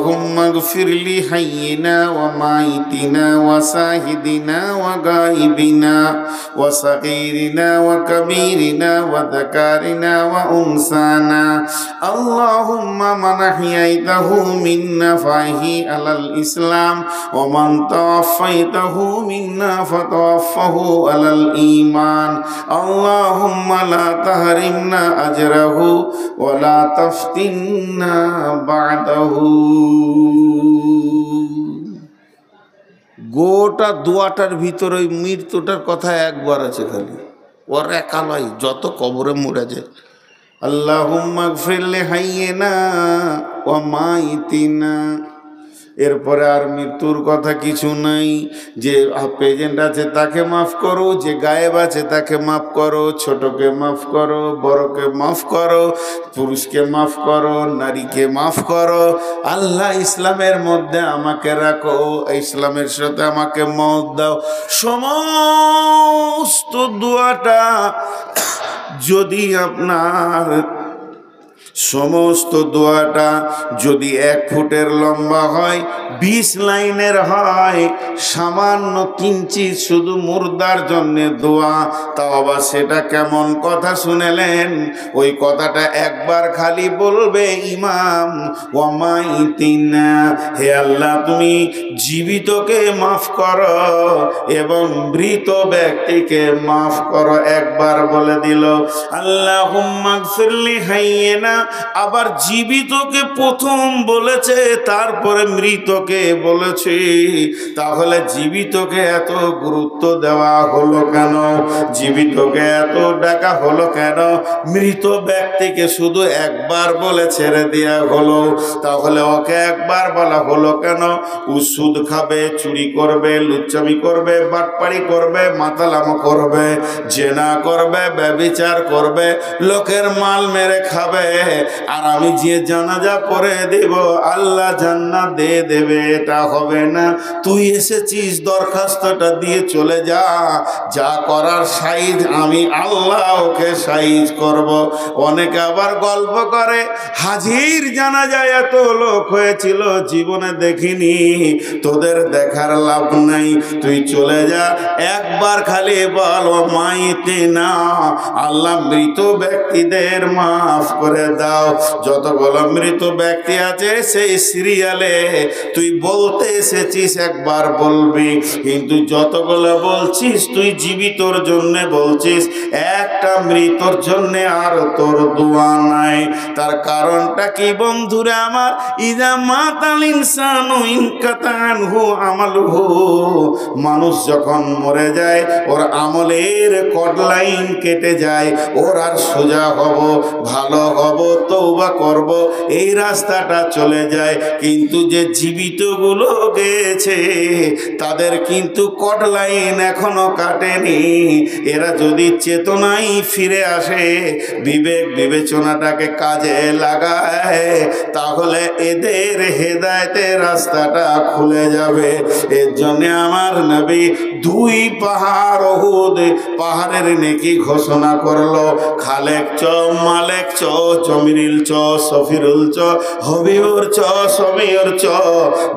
আল্লাহুম্মা গফির লি হাইয়িনা ওয়া মাইতিনা ওয়া শাহিদিনা ওয়া গায়িবিনা ওয়া সাগীরিনা ওয়া কাবীরিনা ওয়া যাকারিনা ওয়া উনসানা আল্লাহুম্মা মান আহইয়াইতাহু মিন্না ফাহি আলাল ইসলাম ওয়া মান তাওয়াফাইতাহু মিন্না ফাতাওয়াফাহু আলাল ঈমান আল্লাহুম্মা লা তাহরিমনা আজরাহু ওয়া লা তাফতিননা বা'দাহু। গোটা দোয়াটার ভিতরে ওই মৃত্যুটার কথা একবার আছে খালি, ওর একালাই যত কবরে মরে যায়। আল্লাহুম্মা গফির লি হাইয়িনা ওয়া মাইতিনা, এরপরে আর মৃত্যুর কথা কিছু নাই। যে প্রেজেন্ট আছে তাকে মাফ করো, যে গায়েব আছে তাকে মাফ করো, ছোটকে মাফ করো, বড়কে মাফ করো, পুরুষকে মাফ করো, নারীকে মাফ করো। আল্লাহ ইসলামের মধ্যে আমাকে রাখো, ইসলামের সাথে আমাকে মত দাও। সমস্ত দোয়াটা যদি আপনার সমস্ত দোয়াটা যদি 1 ফুটের লম্বা হয়, 20 লাইনের হয়, সামান্য কিঞ্চিত শুধু মুর্দার জন্য দোয়া, তাও আবার সেটা কেমন কথা শুনেলেন? ওই কথাটা একবার খালি বলবে ইমাম, ওয়া মাইতিনা, হে আল্লাহ তুমি জীবিতকে মাফ করো এবং মৃত ব্যক্তিকে মাফ করো। একবার বলে দিল আল্লাহুম্মা গফির লি হাইয়িনা, আবার জীবিতকে প্রথম বলেছে, তারপরে মৃতকে বলেছে। তাহলে জীবিতকে এত গুরুত্ব দেওয়া হলো কেন? জীবিতকে এত ডাকা হলো কেন? মৃত ব্যক্তিকে শুধু একবার বলে ছেড়ে দেওয়া হলো, তাহলে ওকে একবার বলা হলো কেন? ও সুদ খাবে, চুরি করবে, লুচ্চামি করবে, বাটপাড়ি করবে, মাতালামো করবে, জেনা করবে, ব্যভিচার করবে, লোকের মাল মেরে খাবে, আর আমি যে জানাজা পড়ে দেব আল্লাহ জান্নাত দিয়ে দেবে, এটা হবে না। তুই এসেছিস, দরখাস্তটা দিয়ে চলে যা, যা করার সাইজ আমি আল্লাহ ওকে সাইজ করব। অনেকে আবার গল্প করে, হাজির জানাজায় এত লোক হয়েছিল জীবনে দেখিনি, তোদের দেখার লাভ নাই, তুই চলে যা। একবার খালি বল ও মাইতিনা, আল্লাহ মৃত ব্যক্তিদের মাফ করে দাও। যতগুলো মৃত ব্যক্তি আছে সেই সিরিয়ালে তুই বলতে এসেছিস একবার বলবি, কিন্তু যতগুলো বলছিস তুই জীবিতর জন্য বলছিস, একটা মৃতর জন্য আর তোর দোয়া নাই। তার কারণটা কি বন্ধুরা আমার? ইজা মাতাল ইনসানু ইনকাতা আনহু আমালুহু, মানুষ যখন মরে যায় ওর আমলের কডলাইন কেটে যায়, ওর আর সোজা হব, ভালো হব, তওবা করব, এই রাস্তাটা চলে যায়। কিন্তু যে জীবিত গুলো গেছে তাদের কিন্তু কডলাইন এখনো কাটেনি। এরা যদি চেতনায় ফিরে আসে, বিবেক বিবেচনাটাকে কাজে লাগায়, তাহলে এদের হেদায়েতের রাস্তাটা খুলে যাবে। এর জন্য আমার নবী 2 পাহাড় উহুদ পাহাড়ের নেকি ঘোষণা করলো। খালেক চ, মালেক চ, জমিনিল চ, সফিরুল চ, হবিবুর চ, সমীর চ,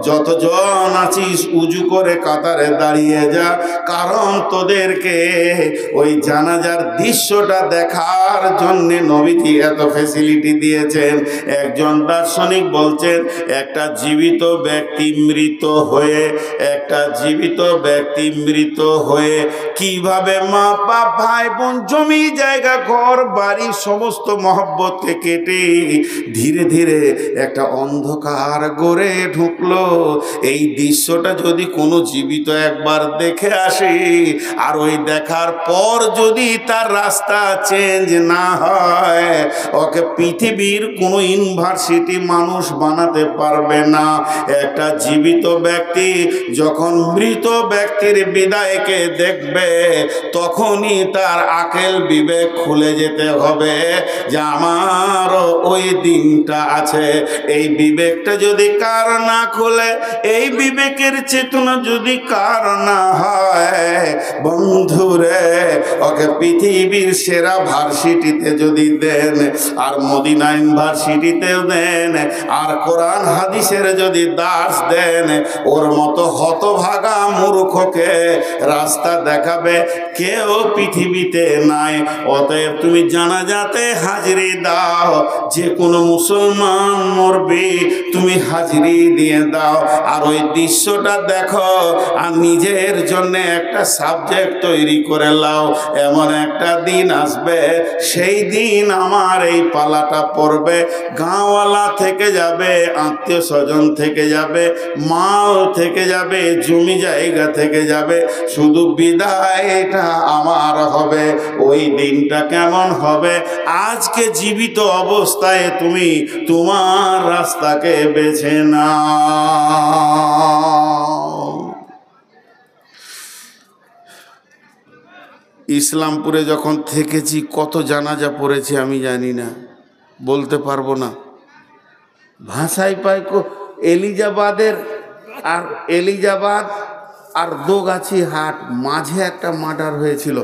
যতজন আছিস উজু করে কাতারে দাঁড়িয়ে যা, কারণ তোদেরকে ওই জানাজার দৃশ্যটা দেখার জন্য নবীজি এত ফ্যাসিলিটি দিয়েছেন। একজন দার্শনিক বলছেন, একটা জীবিত ব্যক্তি মৃত হয়ে, একটা জীবিত ব্যক্তি মৃত হয়ে কিভাবে মা বাপ ভাই বোন জমি জায়গা ঘর বাড়ি সমস্ত মহব্বতকে কেটে ধীরে ধীরে একটা অন্ধকার গড়ে ঢুকলো। এই দৃশ্যটা যদি কোনো জীবিত একবার দেখে আসে, আর ওই দেখার পর যদি তার রাস্তা চেঞ্জ না হয়, ওকে পৃথিবীর কোনো ইউনিভার্সিটি মানুষ বানাতে পারবে না। একটা জীবিত ব্যক্তি যখন মৃত ব্যক্তির বিদায়কে দেখবে, তখনই তার আকেল বিবেক খুলে যেতে হবে যে আমার আমারও ওই দিনটা আছে। এই বিবেকটা যদি কার না খোলে, এই বিবেকের চেতনা যদি কার না হয়, বন্ধুরে ওকে পৃথিবীর সেরা ভার্সিটিতে যদি দেন, আর মদিনা ইউনিভার্সিটিতেও দেন, আর কোরআন হাদিসের যদি দাস দেন, ওর মতো হতভাগা মূর্খকে রাস্তা দেখাবে কেউ পৃথিবীতে নাই। অতএব তুমি জানাজাতে হাজিরি দাও, যে কোনো মুসলমান মরবে তুমি হাজিরি দিয়ে দাও, আর ওই দৃশ্যটা দেখো, আর নিজের জন্য একটা সাবজেক্ট তৈরি করে লাও। এমন একটা দিন আসবে, সেই দিন আমার এই পালাটা পড়বে, গাঁওয়ালা থেকে যাবে, আত্মীয় স্বজন থেকে যাবে, মাও থেকে যাবে, জমি জায়গা থেকে যাবে, শুধু বিদায়টা আমার হবে। ওই দিনটা কেমন হবে? আজকে জীবিত অবস্থায় তুমি তোমার রাস্তাকে বেছে নাও। ইসলামপুরে যখন থেকেছি কত জানাজা পড়েছি আমি জানি না, বলতে পারবো না। ভাষায় পাই এলিজাবাদ আর দোগাছি হাট মাঝে একটা মার্ডার হয়েছিল।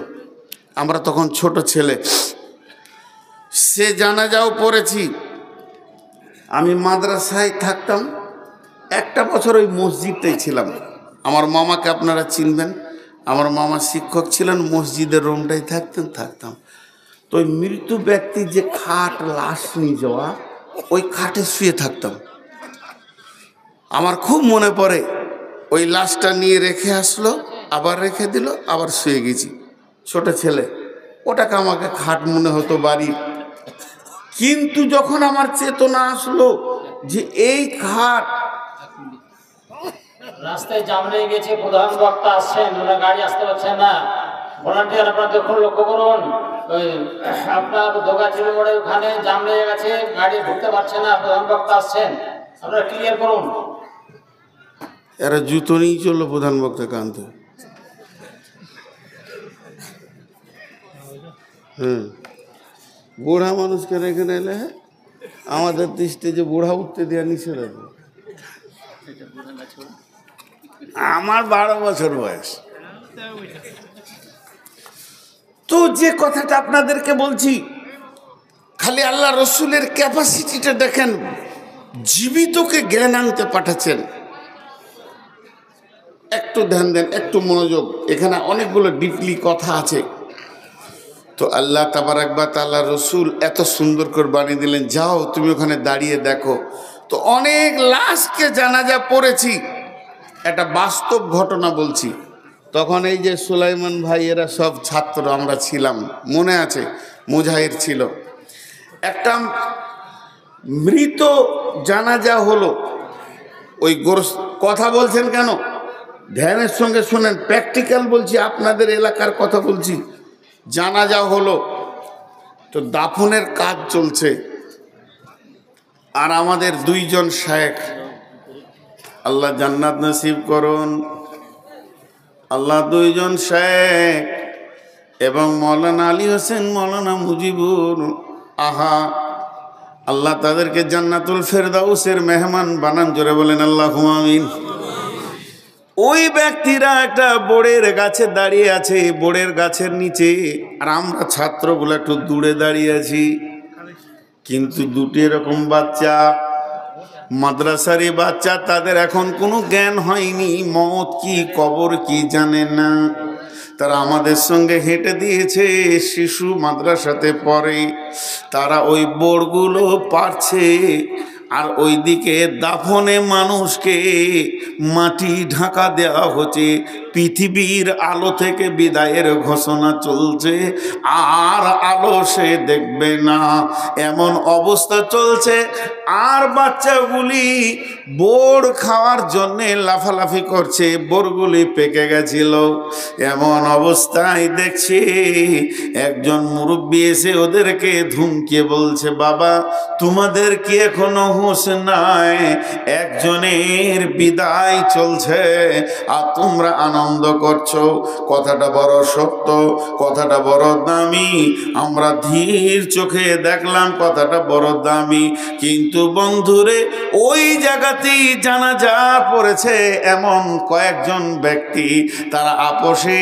আমরা তখন ছোট ছেলে, সে জানাজাও পড়েছি। আমি মাদ্রাসায় থাকতাম, একটা বছর ওই মসজিদটাই ছিলাম। আমার মামাকে আপনারা চিনবেন, আমার মামা শিক্ষক ছিলেন, মসজিদের রুমটাই থাকতাম। তো ওই মৃত্যু ব্যক্তির যে খাট, লাশ নিয়ে যাওয়া, ওই খাটে শুয়ে থাকতাম। আমার খুব মনে পড়ে, ওই লাশটা নিয়ে রেখে আসলো, আবার রেখে দিল, আবার শুয়ে গেছি, ছোট ছেলে। ওটাকে আমাকে খাট মনে হতো বাড়ি। কিন্তু যখন আমার চেতনা আসলো যে এই খাট, রাস্তায় জাম লেগে গেছে, প্রধান বক্তা আসছেন, ওরা গাড়ি আসতে পারছেন না, ভলান্টিয়ার আপনার দেখুন, লক্ষ্য করুন, ওই আপনার দোগাছিলো মোড়ে ওখানে জাম লেগে গেছে, গাড়ি ঢুকতে পারছে না, প্রধান বক্তা আসছেন, আপনারা ক্লিয়ার করুন। এরা জুতো নিয়ে চললো প্রধান বক্তা কানতে। বুড়া মানুষকে রেখে নিলে আমাদের দৃষ্টিতে বুড়া উঠতে দেওয়া নিষেধ আছে। আমার 12 বছর বয়স। তো যে কথাটা আপনাদেরকে বলছি, খালি আল্লাহ রসুলের ক্যাপাসিটিটা দেখেন, জীবিতকে জ্ঞান আনতে পাঠাচ্ছেন। একটু ধ্যান দেন, একটু মনোযোগ, এখানে অনেকগুলো ডিপলি কথা আছে। তো আল্লাহ তাবারাক ওয়া তাআলা রসুল এত সুন্দর করে বানিয়ে দিলেন, যাও তুমি ওখানে দাঁড়িয়ে দেখো। তো অনেক লাশকে জানাজা পড়েছি, একটা বাস্তব ঘটনা বলছি। তখন এই যে সুলাইমান ভাই, এরা সব ছাত্র আমরা ছিলাম, মনে আছে, মুজাহির ছিল। একটা মৃত জানাজা হলো, ওই কথা বলছেন কেন, ধ্যানের সঙ্গে শোনেন, প্র্যাকটিক্যাল বলছি, আপনাদের এলাকার কথা বলছি। জানাজা হলো, তো দাফনের কাজ চলছে, আর আমাদের 2 জন শায়েখ, আল্লাহ জান্নাত নসিব করুন, আল্লাহ 2 জন শায়েখ এবং মৌলানা আলী হোসেন, মৌলানা মুজিবুর, আহা, আল্লাহ তাদেরকে জান্নাতুল ফেরদাউসের মেহমান বানান। জোরে বলেন আল্লাহুম্মা আমিন। ওই ব্যক্তিরা একটা বোড়ের গাছে দাঁড়িয়ে আছে, বোড়ের গাছের নিচে, আর আমরা ছাত্রগুলো একটু দূরে দাঁড়িয়ে আছি। কিন্তু 2টি এরকম বাচ্চা, মাদ্রাসারি বাচ্চা, তাদের এখন কোনো জ্ঞান হয়নি, মওত কি কবর কি জানে না। তারা আমাদের সঙ্গে হেঁটে দিয়েছে, শিশু মাদ্রাসাতে পড়ে, তারা ওই বোড়গুলো পারছে, আর ওইদিকে দাফনে মানুষকে মাটি ঢাকা দেওয়া হচ্ছে, পৃথিবীর আলো থেকে বিদায়ের ঘোষণা চলছে, আর আলো সে দেখবে না, এমন অবস্থা চলছে। আর বাচ্চাগুলি বোড় খাওয়ার জন্যে লাফালাফি করছে, বোড়গুলি পেকে গেছিল। এমন অবস্থায় দেখছি একজন মুরব্বী এসে ওদেরকে ধুমকে বলছে, বাবা তোমাদের কি এখনো হুঁশ নাই? একজনের বিদায় চলছে আর তোমরা আনন্দ আনন্দ করছো, কথাটা বড় সত্য, কথাটা বড় দামি। আমরা ধীর চোখে দেখলাম কথাটা বড় দামি, কিন্তু বন্ধুরে ওই জায়গাতেই জানাজা পড়েছে এমন কয়েকজন ব্যক্তি, তারা আপোষে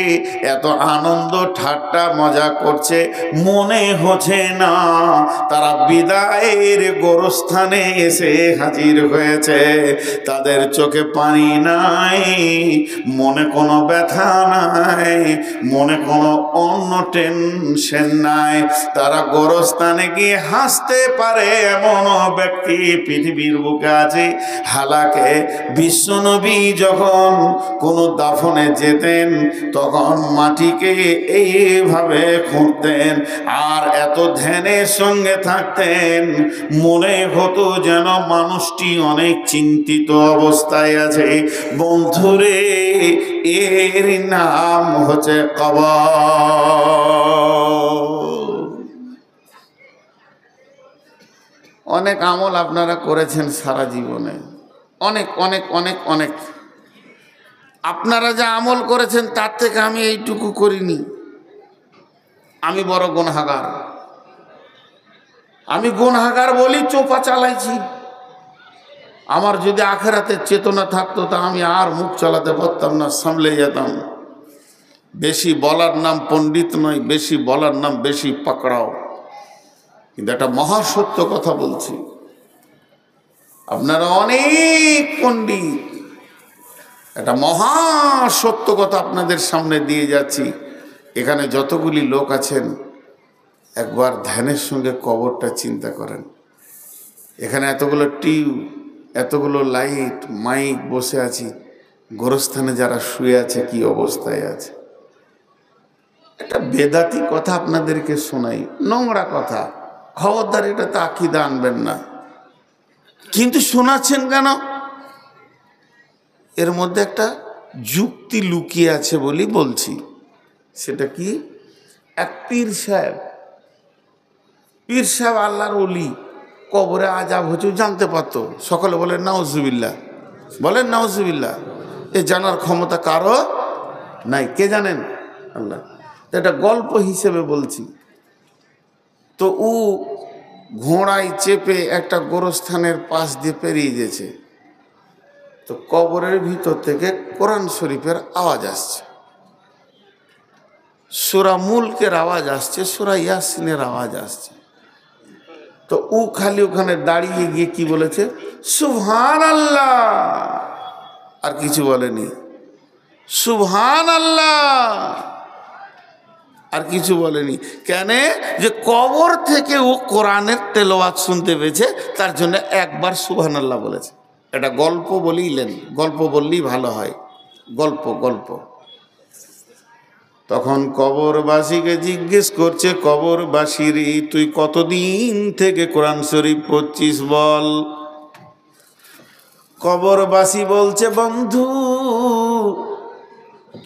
এত আনন্দ ঠাট্টা মজা করছে, মনে হচ্ছে না তারা বিদায়ের গোরস্থানে এসে হাজির হয়েছে। তাদের চোখে পানি নাই, মনে কোনো ব্যথা নাই, মনে কোনো অন্য টেনশন নাই। তারা গোরস্থানে গিয়ে হাসতে পারে এমন ব্যক্তি পৃথিবীর বুকে আছে। হালাকে বিশ্বনবী যখন কোনো দাফনে যেতেন তখন মাটিকে এইভাবে খুঁড়তেন আর এত ধ্যানের সঙ্গে থাকতেন, মনে হতো যেন মানুষটি অনেক চিন্তিত অবস্থায় আছে। বন্ধুরে, এর নাম হচ্ছে কবর। অনেক আমল আপনারা করেছেন সারা জীবনে, অনেক অনেক অনেক অনেক। আপনারা যা আমল করেছেন তার থেকে আমি এইটুকু করিনি। আমি বড় গুনাহগার, আমি গুনাহগার বলি চোপা চালাইছি। আমার যদি আখেরাতের চেতনা থাকতো তা আমি আর মুখ চালাতে পারতাম না, সামলে যেতাম। বেশি বলার নাম পণ্ডিত নয়, বেশি বলার নাম বেশি পাকড়াও। কিন্তু একটা মহাসত্য কথা বলছি, আপনারা অনেক পণ্ডিত, একটা মহাসত্য কথা আপনাদের সামনে দিয়ে যাচ্ছি। এখানে যতগুলি লোক আছেন একবার ধ্যানের সঙ্গে কবরটা চিন্তা করেন। এখানে এতগুলো টিউব, এতগুলো লাইট, মাইক বসে আছি, গোরস্থানে যারা শুয়ে আছে কি অবস্থায় আছে। একটা বেদাতি কথা আপনাদেরকে শোনাই, নোংরা কথা, খবরদার এটাতে আকীদা আনবেন না। কিন্তু শোনাচ্ছেন কেন? এর মধ্যে একটা যুক্তি লুকিয়ে আছে বলি বলছি। সেটা কি? এক পীর সাহেব, পীর সাহেব আল্লাহর ওলি, কবরে আযাব হচ্ছে জানতে পারতো। সকলে বলেন নাউজুবিল্লাহ, বলেন নাউজুবিল্লাহ। এ জানার ক্ষমতা কারো নাই, কে জানেন? আল্লাহ। এটা গল্প হিসেবে বলছি। তো ও ঘোড়ায় চেপে একটা গোরস্থানের পাশ দিয়ে পেরিয়ে গেছে। তো কবরের ভিতর থেকে কোরআন শরীফের আওয়াজ আসছে, সূরা মুলকের আওয়াজ আসছে, সূরা ইয়াসিনের আওয়াজ আসছে। তো ও খালি ওখানে দাঁড়িয়ে গিয়ে কি বলেছে? সুবহানাল্লাহ। আর কিছু বলেনি। সুবহানাল্লাহ, আর কিছু বলেনি। কেন? যে কবর থেকে ও কোরআনের তেলাওয়াত শুনতে পেয়েছে, তার জন্য একবার সুবহানাল্লাহ বলেছে। এটা গল্প বলিলেন, গল্প বললেই ভালো হয়, গল্প গল্প। তখন কবরবাসীকে জিজ্ঞেস করছে, কবরবাসীরে তুই কতদিন থেকে কোরআন শরীফ পড়ছিস বল? কবরবাসী বলছে, বন্ধু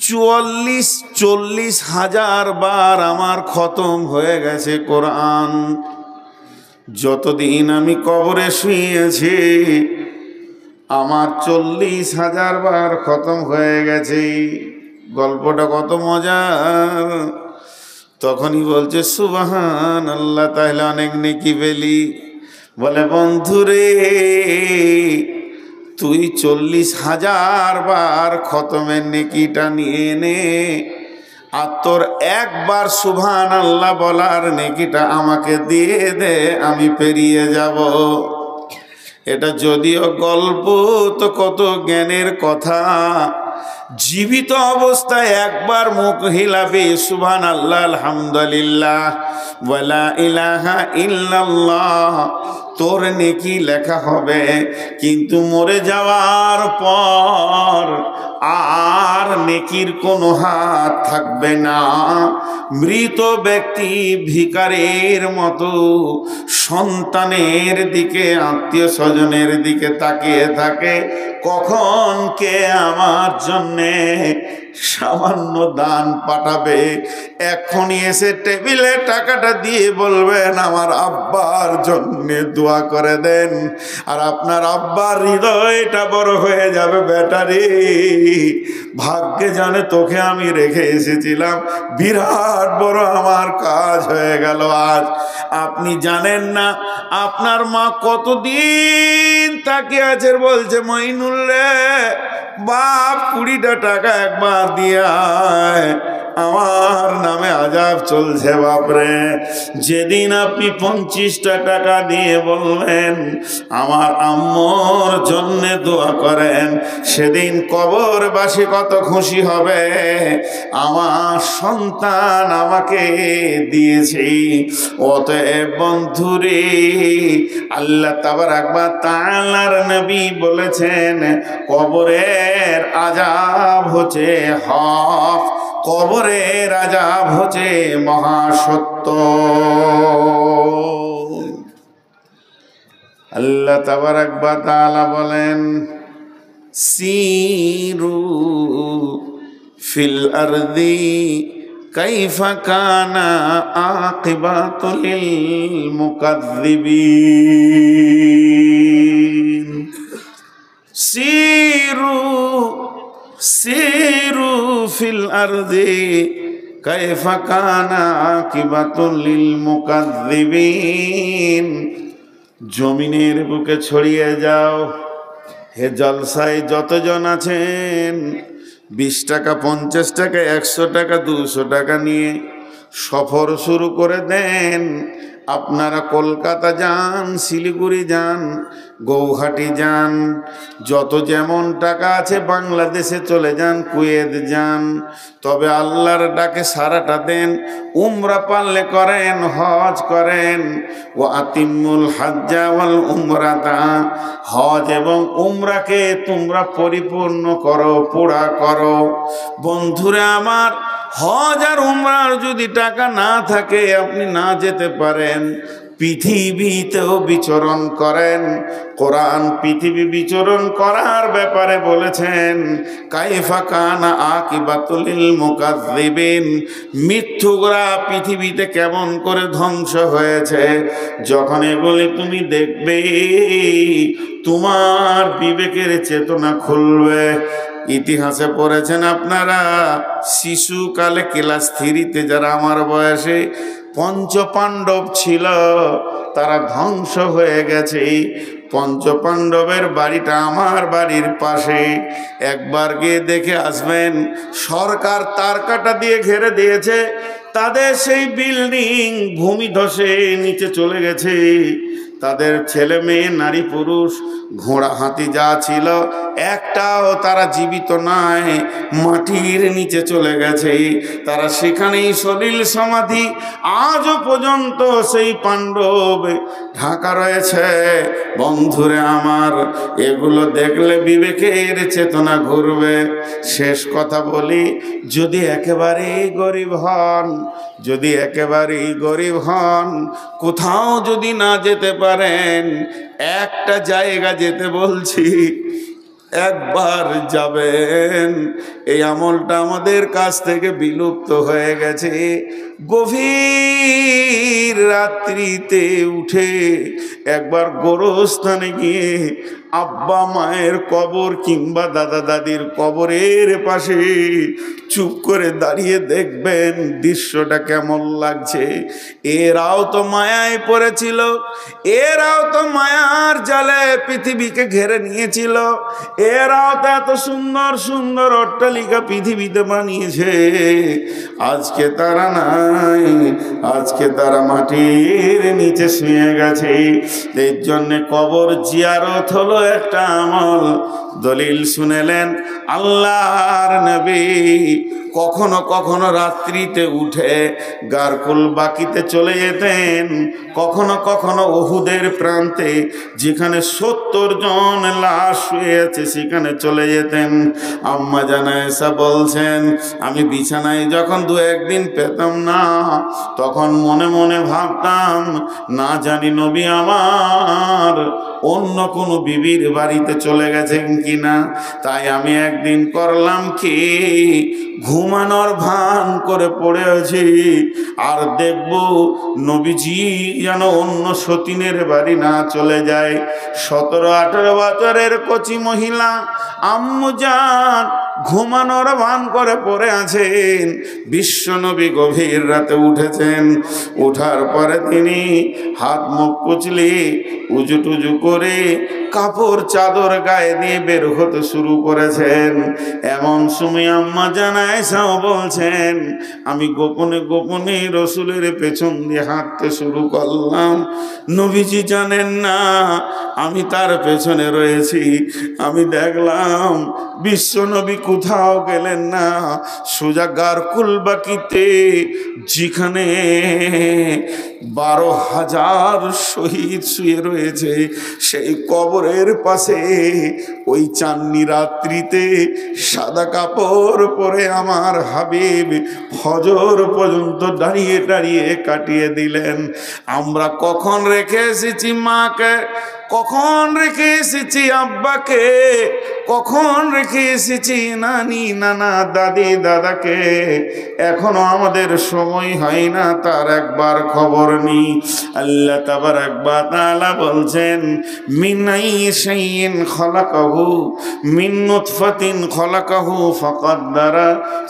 ৪৪,০০০ বার আমার খতম হয়ে গেছে কোরআন। যতদিন আমি কবরে শুয়েছি আমার ৪০,০০০ বার খতম হয়ে গেছে। গল্পটা কত মজার। তখনই বলছে সুবহানাল্লাহ, তাহলে অনেক নেকি পেলি। বলে, বন্ধুরে তুই ৪০,০০০ বার খতমের নেকিটা নিয়ে নে, আর তোর একবার সুবহানাল্লাহ বলার নেকিটা আমাকে দিয়ে দে, আমি পেরিয়ে যাব। এটা যদিও গল্প, তো কত জ্ঞানের কথা। জীবিত অবস্থায় একবার মুখ হিলাবে সুবহানাল্লাহ, আলহামদুলিল্লাহ, ওয়ালা ইলাহা ইল্লাল্লাহ, তোর নেকি লেখা হবে। কিন্তু মরে যাওয়ার পর আর নেকির কোনো হাত থাকবে না। মৃত ব্যক্তি ভিখারির মতো সন্তানের দিকে, আত্মীয় স্বজনের দিকে তাকিয়ে থাকে, কখন কে আমার জন্যে সামান্য দান পাঠাবে, এখনই এসে টেবিলে টাকাটা দিয়ে বলবেন আমার আব্বার জন্য দোয়া করে দেন। আর আপনার আব্বার হৃদয়টা বড় হয়ে যাবে, ব্যাটারি ভাগ্যে জানে তোকে আমি রেখে এসেছিলাম, বিরাট বড় আমার কাজ হয়ে গেল আজ। আপনি জানেন না আপনার মা কতদিন তাকিয়ে আছে, বলছে মইনুল রে বাপ 20টা টাকা একবার দিয়ে আয়, আমার নামে আজাব চলছে বাপরে। যেদিন আপনি 25টা টাকা দিয়ে বললেন আমার আম্মুর জন্যে দোয়া করেন, সেদিন কবরবাসী কত খুশি হবে, আমার সন্তান আমাকে দিয়েছে। অতএব বন্ধুরে, আল্লাহ তাবারাক ওয়া তাআলার নবী বলেছেন কবরের আযাব হচ্ছে হক, কবরের আযাব হচ্ছে মহাসত্য। আল্লাহ তাবারাক ওয়া তাআলা বলেন সিরু ফিল আরদি কাইফা কানা আকিবাতুল মুকাজ্জিবিন। সিরু ফিল আরদি কাইফা কানা আকিবাতুল মুকাজ্জিবিন। জমিনের বুকে ছড়িয়ে যাও, হে জলসায় যতজন আছেন, 20 টাকা 50 টাকা 100 টাকা 200 টাকা নিয়ে সফর শুরু করে দেন। আপনারা কলকাতা যান, শিলিগুড়ি যান, গৌহাটি যান, যত যেমন টাকা আছে বাংলাদেশে চলে যান, কুয়েত যান, তবে আল্লাহর ডাকে সারাটা দেন। উমরা পারলে করেন, হজ করেন। ও আতিমুল হাজ্জা ওয়াল উমরাতা, হজ এবং উমরাকে তোমরা পরিপূর্ণ করো, পুরা করো। বন্ধুরা আমার, হজ আর উমরার যদি টাকা না থাকে, আপনি না যেতে পারেন, পৃথিবীতেও বিচরণ করেন। কোরআন পৃথিবী বিচরণ করার ব্যাপারে বলেছেন কাইফা কানা আকিবাতুল মুকাজ্জিবিন, মিথ্যুকরা পৃথিবীতে কেমন করে ধ্বংস হয়েছে। যখন এগুলি তুমি দেখবে, তোমার বিবেকের চেতনা খুলবে। ইতিহাসে পড়েছেন আপনারা, শিশুকালে ক্লাস 3-তে যারা আমার বয়সে, পঞ্চপাণ্ডব ছিল, তারা ধ্বংস হয়ে গেছে। পঞ্চপাণ্ডবের বাড়িটা আমার বাড়ির পাশে, একবার গিয়ে দেখে আসবেন। সরকার তার কাটা দিয়ে ঘেরে দিয়েছে, তাদের সেই বিল্ডিং ভূমি ধসে নিচে চলে গেছে। তাদের ছেলে মেয়ে নারী পুরুষ ঘোড়া হাতি যা ছিল একটাও তারা জীবিত নাই, মাটির নিচে চলে গেছে। তারা সেখানেই সলিল সমাধি, আজও পর্যন্ত সেই পাণ্ডব ঢাকা রয়েছে। বন্ধুরে আমার, এগুলো দেখলে বিবেকের চেতনা ঘুরবে। শেষ কথা বলি, যদি একেবারেই গরিব হন, যদি একেবারেই গরিব হন, কোথাও যদি না যেতে পারেন, একটা জায়গা যেতে বলছি, একবার যাবেন। এই আমলটা আমাদের কাছ থেকে বিলুপ্ত হয়ে গেছে। গভীর রাত্রিতে উঠে একবার গোরস্থানে গিয়ে আব্বা মায়ের কবর কিংবা দাদা দাদির কবরের পাশে চুপ করে দাঁড়িয়ে দেখবেন দৃশ্যটা কেমন লাগছে। এরাও তো মায়ায় পড়েছিল, এরাও তো মায়ার জালে পৃথিবীকে ঘেরে নিয়েছিল, এরাও তো এত সুন্দর সুন্দর অট্টালিকা পৃথিবীতে বানিয়েছে। আজকে তারা নাই, আজকে তারা মাটির নিচে শুয়ে গেছে। এর জন্যে কবর জিয়ারত হলো একটা আমল। দলিল শুনেলেন, আল্লাহর নবী কখনো কখনো রাত্রিতে উঠে গারকুল বাকিতে চলে যেতেন, কখনো কখনো উহুদের প্রান্তে যেখানে 70 জন লাশ শুয়ে আছে সেখানে চলে যেতেন। আম্মা জান আয়েশা বলছেন, আমি বিছানায় যখন 2-1 দিন পেতাম না, তখন মনে মনে ভাবতাম, না জানি নবী আমার অন্য কোনো বিবির বাড়িতে চলে গেছেন কিনা। তাই আমি একদিন করলাম কি, ঘুমানোর ভান করে পড়ে আছি, আর দেখব নবীজি যেন অন্য সতীনের বাড়ি না চলে যায়। 17-18 বছরের কচি মহিলা আম্মু জান ঘুমানোর ভান করে পড়ে আছেন। বিশ্বনবী গভীর রাতে উঠেছেন। ওঠার পরে তিনি হাত মুখ কুচলে উজু টুজু করে কাপড় চাদর গায়ে দিয়ে বের হতে শুরু করেছেন। এমন সময় আম্মা জান আয়েশাও বলছেন, আমি গোপনে গোপনে রসুলের পেছন দিয়ে হাঁটতে শুরু করলাম। নবীজি জানেন না আমি তার পেছনে রয়েছি। আমি দেখলাম বিশ্বনবী কোথাও গেলেন না, সোজা গারকুল বাকিতে, যেখানে 12,000 শহীদ শুয়ে রয়েছে, সেই কবরের পাশে ওই চাঁদনি রাত্রিতে সাদা কাপড় পরে আমার হাবিব ফজর পর্যন্ত দাঁড়িয়ে দাঁড়িয়ে কাটিয়ে দিলেন। আমরা কখন রেখে এসেছি মাকে, কখন রেখে এসেছি আব্বাকে, কখন রেখে এসেছি নানি নানা দাদি দাদাকে, এখনো আমাদের সময় হয় না তার একবার খবর নেই। আল্লাহ তাবারাক ওয়া তাআলা বলছেন, মিন আইয়িন খালাকাহু মিন নুতফাতিন খালাকাহু ফাকাদ্দারা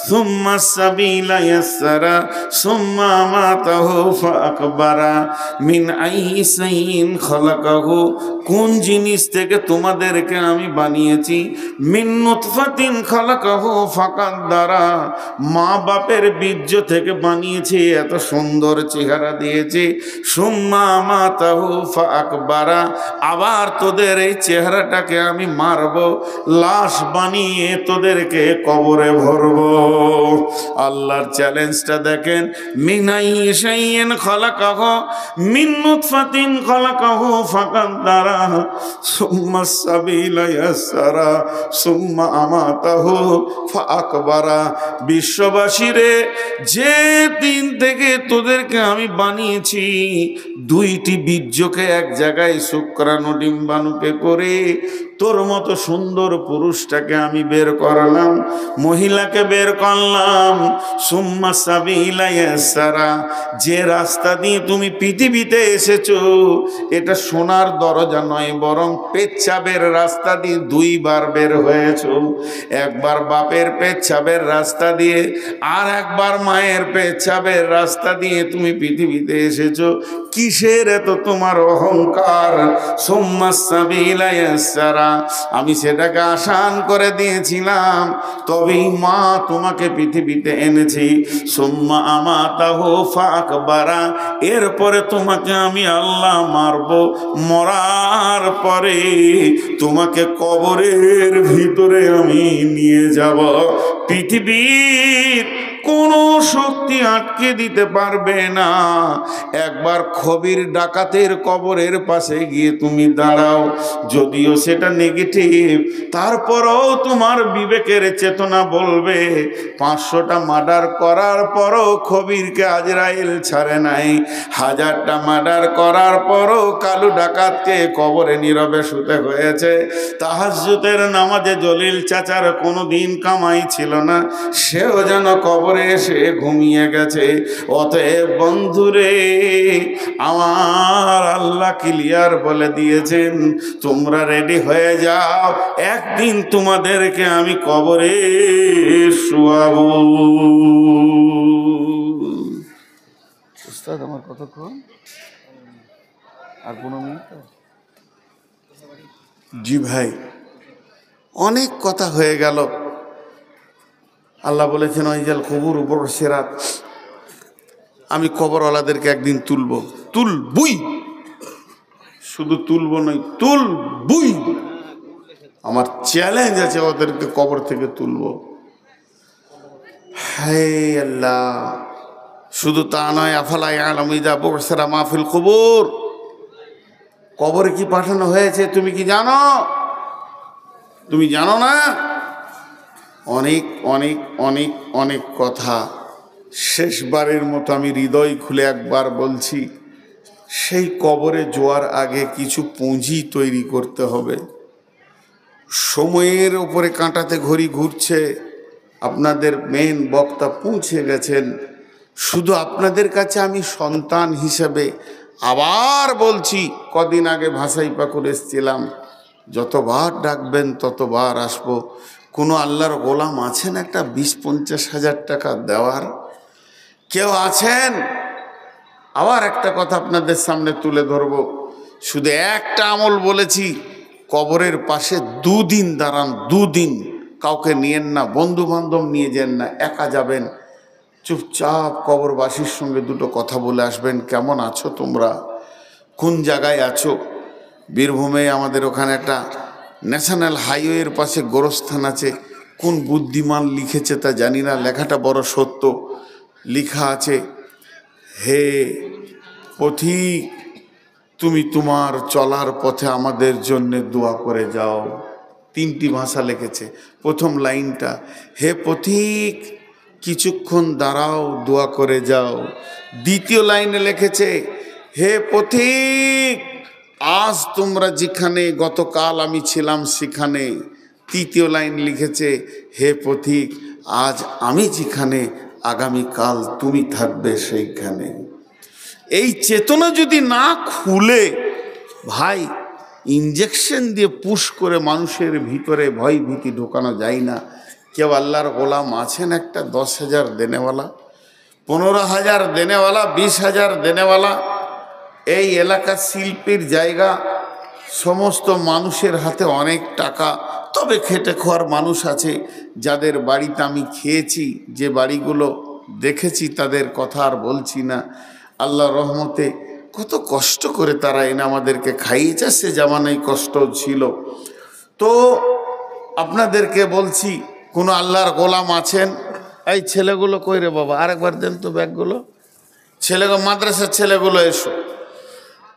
সুম্মা সাবিলা ইয়াসসারা সুম্মা আমাতাহু ফাআকবারা। মিন আইয়িন খালাকাহু, কোন জিনিস থেকে তোমাদেরকে আমি বানিয়েছি। মিন নুতফাতিন খালাকাহু ফাকাদ্দারা, মা বাপের বীর্য থেকে বানিয়েছি, এত সুন্দর চেহারা দিয়েছি। সুম্মা আমাতাহু ফাআকবারা, আবার তোদের এই চেহারাটাকে আমি মারব, লাশ বানিয়ে তোদেরকে কবরে ভরব। আল্লাহর চ্যালেঞ্জটা দেখেন। মিন আইয়িন খালাকাহু মিন নুতফাতিন খালাকাহু ফাকাদ্দারা সুম্মা সাবিলা ইয়াসসারা সুম্মা আমাতাহু ফাআকবারা। বিশ্ববাসীরে, যে দিন থেকে তোদেরকে আমি বানিয়েছি, 2টি বীর্যকে এক জায়গায় শুক্রাণু ডিম্বাণুকে করে তোর মতো সুন্দর পুরুষটাকে আমি বের করলাম, মহিলাকে বের করলাম। সুম্মা সাবিলা ইয়াসসারা, যে রাস্তা দিয়ে তুমি পৃথিবীতে এসেছো, এটা সোনার দরজা নয়, বরং পেচ্ছাবের রাস্তা দিয়ে 2 বার বের হয়েছো। একবার বাপের পেচ্ছাবের রাস্তা দিয়ে, আর একবার মায়ের পেচ্ছাবের রাস্তা দিয়ে তুমি পৃথিবীতে এসেছো। কিসের এত তোমার অহংকার? সুম্মা সাবিলা ইয়াসসারা, আমি সেটাকে আসান করে দিয়েছিলাম, তবেই মা তোমাকে পৃথিবীতে এনেছি। সুম্মা আমাতাহু ফাআকবারা, এরপরে তোমাকে আমি আল্লাহ মারব, মরার পরে তোমাকে কবরের ভিতরে আমি নিয়ে যাব। পৃথিবীর কোনো শক্তি আটকে দিতে পারবে না। একবার খবির ডাকাতের কবরের পাশে গিয়ে তুমি দাঁড়াও, যদিও সেটা নেগেটিভ, তারপরও তোমার বিবেকের চেতনা বলবে 500টা মার্ডার করার পরও খবিরকে আজরাইল ছাড়ে নাই, 1000টা মার্ডার করার পরও কালু ডাকাতকে কবরে নীরবে শুতে হয়েছে। তাহাজ্জুদের নামাজে জলিল চাচার কোনো দিন কামাই ছিল না, সেও যেন কবরে এসে ঘুমিয়ে গেছে। অতএব বন্ধুরে, আমার আল্লাহ ক্লিয়ার বলে দিয়েছেন, তোমরা রেডি হয়ে যাও, একদিন তোমাদেরকে আমি কবরে শুয়াবো। উস্তাদ, আমার কতক্ষণ? আর 15 মিনিট? জি ভাই, অনেক কথা হয়ে গেল। আল্লাহ বলেছেন, ওয়াইজাল কুবুর বুসিরাত, আমি কবরওয়ালাদেরকে একদিন তুলবই। শুধু তুলবো নয়, তুলবই। আমার চ্যালেঞ্জ আছে, ওদেরকে কবর থেকে তুলবো। হায় আল্লাহ, শুধু তা নয়, আফালা ইয়ালামু ইযা বুসিরা মা ফিল কুবুর, কবরে কি পাঠানো হয়েছে তুমি কি জানো? তুমি জানো না? অনেক অনেক অনেক অনেক কথা। শেষবারের মতো আমি হৃদয় খুলে একবার বলছি, সেই কবরে যাওয়ার আগে কিছু পুঁজি তৈরি করতে হবে। সময়ের উপরে কাঁটাতে ঘড়ি ঘুরছে, আপনাদের মেন বক্তা পৌঁছে গেছেন। শুধু আপনাদের কাছে আমি সন্তান হিসেবে আবার বলছি, কদিন আগে ভাসাইপাকুড় এসেছিলাম, যতবার ডাকবেন ততবার আসবো। কোনো আল্লাহর গোলাম আছেন একটা 20-50 হাজার টাকা দেওয়ার? কেউ আছেন? আবার একটা কথা আপনাদের সামনে তুলে ধরবো, শুধু একটা আমল বলেছি, কবরের পাশে 2 দিন দাঁড়ান, 2 দিন। কাউকে নিয়েন না, বন্ধু বান্ধব নিয়ে যান না, একা যাবেন। চুপচাপ কবরবাসীর সঙ্গে দুটো কথা বলে আসবেন, কেমন আছো তোমরা, কোন জায়গায় আছো। বীরভূমে আমাদের ওখানে একটা ন্যাশনাল হাইওয়ের পাশে গোরস্থান আছে, কোন বুদ্ধিমান লিখেছে তা জানি না, লেখাটা বড় সত্য। লেখা আছে, হে পথিক, তুমি তোমার চলার পথে আমাদের জন্য দোয়া করে যাও। 3টি ভাষা লিখেছে। প্রথম লাইনটা, হে পথিক কিছুক্ষণ দাঁড়াও, দোয়া করে যাও। দ্বিতীয় লাইনে লিখেছে, হে পথিক আজ তোমরা যেখানে, গতকাল আমি ছিলাম সেখানে। তৃতীয় লাইন লিখেছে, হে পথিক আজ আমি যেখানে, আগামীকাল তুমি থাকবে সেইখানে। এই চেতনা যদি না খুলে, ভাই ইঞ্জেকশন দিয়ে পুশ করে মানুষের ভিতরে ভয় ভীতি ঢোকানো যায় না। কেউ আল্লাহর গোলাম আছেন একটা 10,000 দেনেওয়ালা, 15,000 দেনেওয়ালা, 20,000 দেনেওয়ালা? এই এলাকা শিল্পের জায়গা, সমস্ত মানুষের হাতে অনেক টাকা, তবে খেটে খাওয়ার মানুষ আছে যাদের বাড়িতে আমি খেয়েছি, যে বাড়িগুলো দেখেছি তাদের কথা আর বলছি না। আল্লাহ রহমতে কত কষ্ট করে তারা এনে আমাদেরকে খাইয়েছে, সে জামানায় কষ্ট ছিল। তো আপনাদেরকে বলছি, কোনো আল্লাহর গোলাম আছেন? এই ছেলেগুলো কই রে বাবা, আরেকবার দেন তো ব্যাগগুলো। ছেলেগুলো, মাদ্রাসার ছেলেগুলো এসো।